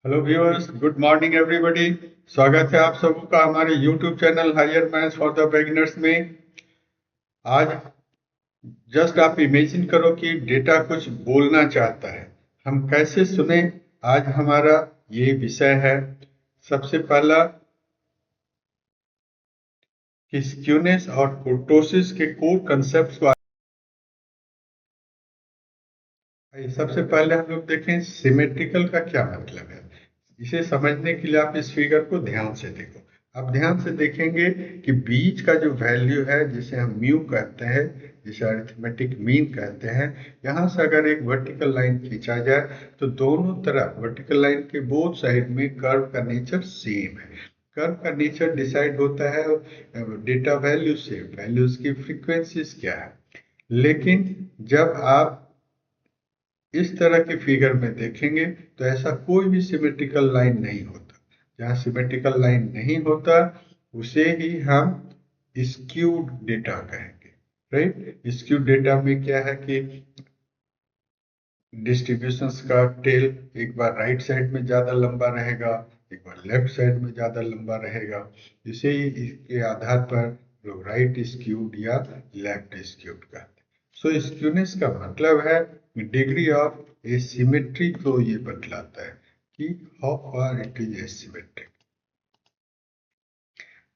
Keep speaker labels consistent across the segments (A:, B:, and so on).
A: Hello viewers, good morning everybody. स्वागत है आप सबका हमारे YouTube channel higher maths for the beginners में। आज जस्ट आप इमेजिन करो कि डेटा कुछ बोलना चाहता है, हम कैसे सुने। आज हमारा ये विषय है। सबसे पहला कि स्क्यूनेस और कुर्टोसिस के कोर कंसेप्ट को सबसे पहले हम लोग देखें सिमेट्रिकल का क्या मतलब है। इसे समझने के लिए आप इस फिगर को ध्यान से देखो। आप ध्यान से देखेंगे कि बीच का जो वैल्यू है जिसे हम म्यू कहते हैं, जिसे अरिथमेटिक मीन कहते हैं, यहाँ से अगर एक वर्टिकल लाइन खींचा जाए तो दोनों तरफ वर्टिकल लाइन के बोथ साइड में कर्व का नेचर सेम है। कर्व का नेचर डिसाइड होता है डेटा वैल्यू से, वैल्यूज की फ्रीक्वेंसीज क्या है। लेकिन जब आप इस तरह के फिगर में देखेंगे तो ऐसा कोई भी सिमेट्रिकल लाइन नहीं होता। जहाँ सिमेट्रिकल लाइन नहीं होता उसे ही हम स्क्यूड डेटा कहेंगे, राइट। स्क्यूड डेटा में क्या है कि डिस्ट्रीब्यूशंस का टेल एक बार राइट साइड में ज़्यादा लंबा रहेगा, एक बार लेफ्ट साइड में ज़्यादा लंबा रहेगा। इसे ही इसके आधार पर लोग राइट स्क्यूड या लेफ्ट स्क्यूड कहते हैं। सो स्क्यूनेस का मतलब है डिग्री ऑफ एसिमेट्री को ये बतलाता है कि how far it is asymmetric.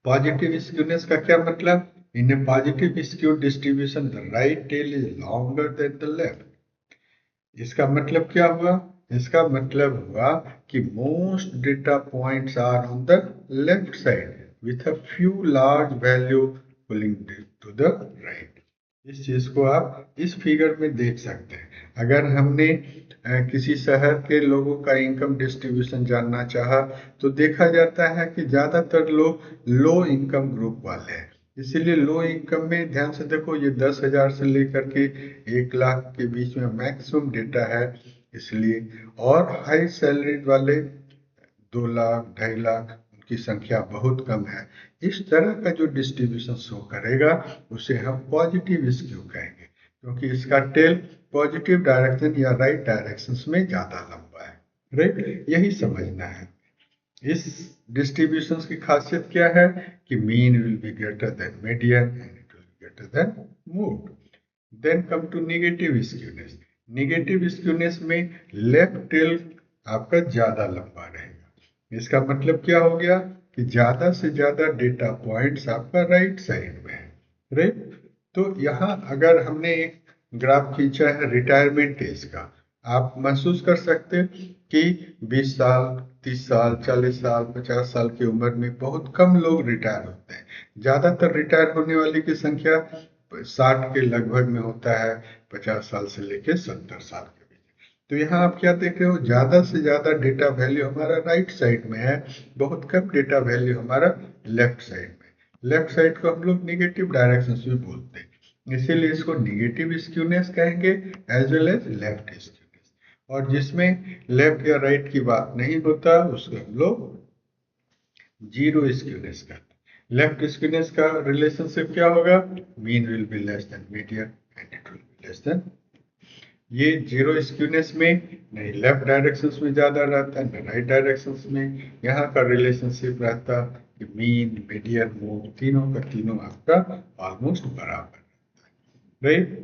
A: Positive skewness का क्या मतलब? In a positive skewed distribution the right tail is longer than the left. इसका मतलब क्या हुआ? इसका मतलब हुआ कि most data points are on the left side with a few large value pulling to the right. इस चीज को आप इस फिगर में देख सकते हैं। अगर हमने किसी शहर के लोगों का इनकम डिस्ट्रीब्यूशन जानना चाहा तो देखा जाता है कि ज्यादातर लोग लो इनकम ग्रुप वाले हैं। इसीलिए लो इनकम में ध्यान से देखो, ये 10,000 से लेकर के 1 लाख के बीच में मैक्सिमम डेटा है। इसलिए और हाई सैलरी वाले 2 लाख 2.5 लाख उनकी संख्या बहुत कम है। इस तरह का जो डिस्ट्रीब्यूशन शो करेगा उसे हम पॉजिटिव स्क्यू कहेंगे, क्योंकि इसका टेल पॉजिटिव डायरेक्शन या राइट डायरेक्शंस में ज्यादा लंबा है, राइट। यही समझना है। इस डिस्ट्रीब्यूशन की खासियत क्या है कि mean will be greater than median and it will be greater than mode. Then come to negative skewness. Negative skewness में लेफ्ट टेल आपका ज्यादा लंबा रहेगा। इसका मतलब क्या हो गया कि ज्यादा से ज्यादा डेटा पॉइंट्स आपका राइट साइड में है, राइट। तो यहाँ अगर हमने एक ग्राफ खींचा है रिटायरमेंट एज का, आप महसूस कर सकते हैं कि 20 साल 30 साल 40 साल 50 साल की उम्र में बहुत कम लोग रिटायर होते हैं। ज्यादातर रिटायर होने वाले की संख्या 60 के लगभग में होता है, 50 साल से लेकर 70 साल के बीच। तो यहाँ आप क्या देख रहे हो, ज्यादा से ज्यादा डेटा वैल्यू हमारा राइट साइड में है, बहुत कम डेटा वैल्यू हमारा लेफ्ट साइड में। लेफ्ट साइड को हम लोग निगेटिव डायरेक्शन में बोलते हैं, इसीलिए इसको निगेटिव स्क्यूनेस कहेंगे as well as left skewness. और जिसमें लेफ्ट या राइट की बात नहीं होता उसको हम लोग जीरो स्क्यूनेस कहते हैं। लेफ्ट स्क्यूनेस का रिलेशनशिप क्या होगा? Mean will be less than median and it will be less than. ये जीरो स्क्यूनेस में नहीं लेफ्ट डायरेक्शन में ज्यादा रहता है न राइट डायरेक्शन में। यहाँ का रिलेशनशिप रहता कि मीन मीडियन मोड तीनों का तीनों आपका ऑलमोस्ट बराबर, राइट।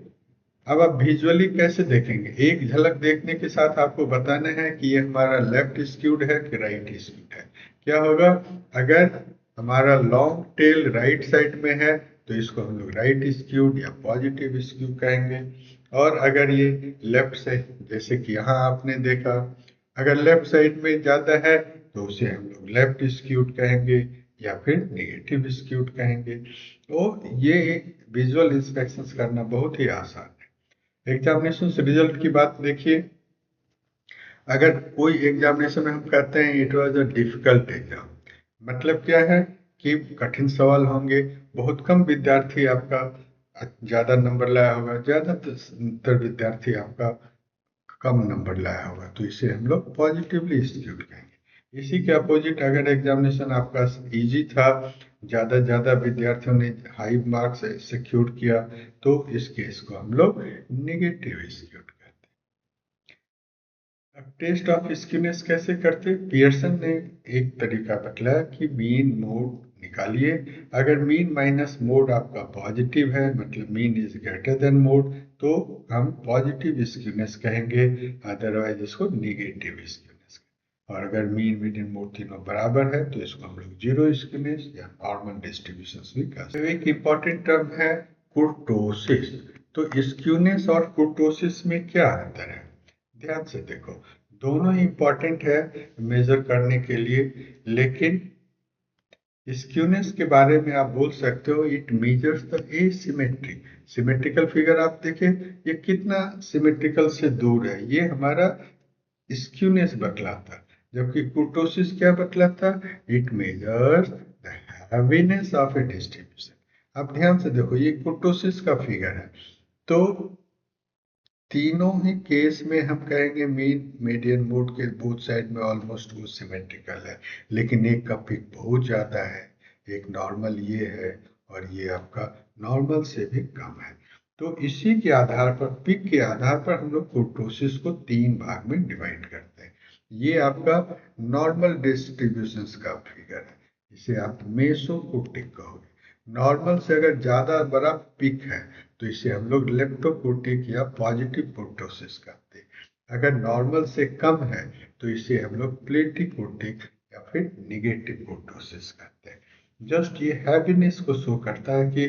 A: अब आप विजुअली कैसे देखेंगे? एक झलक देखने के साथ आपको बताना है कि ये हमारा लेफ्ट स्क्यूड है कि राइट स्क्यूड है। क्या होगा? अगर हमारा लॉन्ग टेल राइट साइड में है तो इसको हम लोग राइट स्क्यूड या पॉजिटिव स्क्यू कहेंगे। और अगर ये लेफ्ट साइड, जैसे कि यहाँ आपने देखा, अगर लेफ्ट साइड में ज्यादा है तो उसे हम लोग लेफ्ट स्क्यूड कहेंगे या फिर नेगेटिव स्क्यूड कहेंगे। तो ये विजुअल इंस्पेक्शन करना बहुत ही आसान है। एग्जामिनेशन रिजल्ट की बात देखिए। अगर कोई एग्जामिनेशन में हम कहते हैं it was a difficult exam, मतलब क्या है कि कठिन सवाल होंगे, बहुत कम विद्यार्थी आपका ज्यादा नंबर लाया होगा, ज्यादातर विद्यार्थी आपका कम नंबर लाया होगा, तो इसे हम लोग पॉजिटिवली स्क्यूड कहेंगे। इसी के अपोजिट अगर एग्जामिनेशन आपका इजी था, ज्यादा विद्यार्थियों ने हाई मार्क्स सिक्योर किया, तो इस केस को हम लोग निगेटिव स्क्यूड कहते हैं। अब टेस्ट ऑफ स्क्यूनेस कैसे करते? पियर्सन ने एक तरीका बतलाया कि मीन मोड निकालिए। अगर मीन माइनस मोड आपका पॉजिटिव है, मतलब mean is greater than mode, तो हम पॉजिटिव स्क्यूनेस कहेंगे, अदरवाइज इसको निगेटिव स्क्यूनेस। और अगर मीन मीडियन मोड तीनों बराबर है तो इसको हम लोग जीरो स्क्यूनेस या नॉर्मल डिस्ट्रीब्यूशन भी कह सकते हैं। एक इंपॉर्टेंट टर्म है कुर्टोसिस। तो स्क्यूनेस और कुर्टोसिस में क्या अंतर है? ध्यान से देखो, दोनों ही इंपॉर्टेंट है मेजर करने के लिए, लेकिन स्क्यूनेस के बारे में आप बोल सकते हो it measures the asymmetry. Symmetrical figure आप देखें, ये कितना सिमेट्रिकल से दूर है, ये हमारा स्क्यूनेस बतलाता। जबकि कुर्टोसिस क्या बतलाता? It measures the heaviness of a distribution. अब ध्यान से देखो, ये कुर्टोसिस का फिगर है, तो तीनों ही केस में हम कहेंगे मीन मीडियन मोड के बोथ साइड में ऑलमोस्ट वो सिमेट्रिकल है, लेकिन एक का पिक बहुत ज़्यादा है, एक नॉर्मल ये है और ये आपका नॉर्मल से भी कम है। तो इसी के आधार पर, पिक के आधार पर हम लोग कुर्टोसिस को तीन भाग में डिवाइड करते हैं। ये आपका नॉर्मल डिस्ट्रीब्यूशन का फिगर है, इसे आप मेसोकुर्टिक कहोगे। नॉर्मल से अगर ज़्यादा बड़ा पिक है तो इसे हम लोग लेप्टोकुर्टिक या पॉजिटिव कुर्टोसिस कहते हैं। अगर नॉर्मल से कम है तो इसे हम लोग प्लेटिकुर्टिक या फिर निगेटिव कुर्टोसिस कहते हैं। जस्ट ये हैवीनेस को शो करता है कि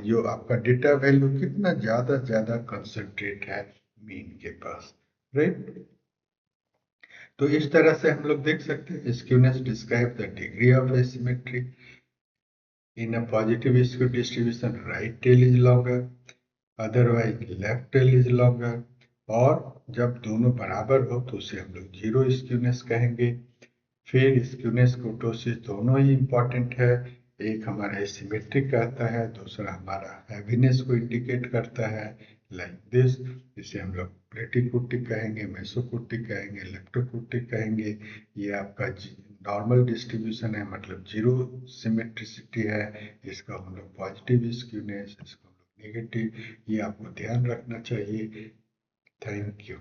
A: जो आपका डेटा वैल्यू कितना ज़्यादा कंसंट्रेट है मीन के पास, राइट। तो इस तरह से हम लोग देख सकते हैं skewness describe the degree of asymmetry. In a positive skew distribution, right tail is longer, otherwise left tail is longer। और जब दोनों बराबर हो तो उसे हम लोग जीरो स्क्यूनेस कहेंगे। फिर स्क्यूनेस कुर्टोसिस दोनों ही इंपॉर्टेंट है, एक हमारा एसिमेट्रिक कहता है, दूसरा हमारा हैवीनेस को इंडिकेट करता है, लाइक दिस। इसे हम लोग प्लेटिकुर्टिक कहेंगे, मेसोकुर्टिक कहेंगे, लेप्टोकुर्टिक कहेंगे। ये आपका नॉर्मल डिस्ट्रीब्यूशन है, मतलब जीरो सिमेट्रिसिटी है, इसका हम लोग पॉजिटिव स्क्यूनेस, इसको हम लोग नेगेटिव। ये आपको ध्यान रखना चाहिए। Thank you.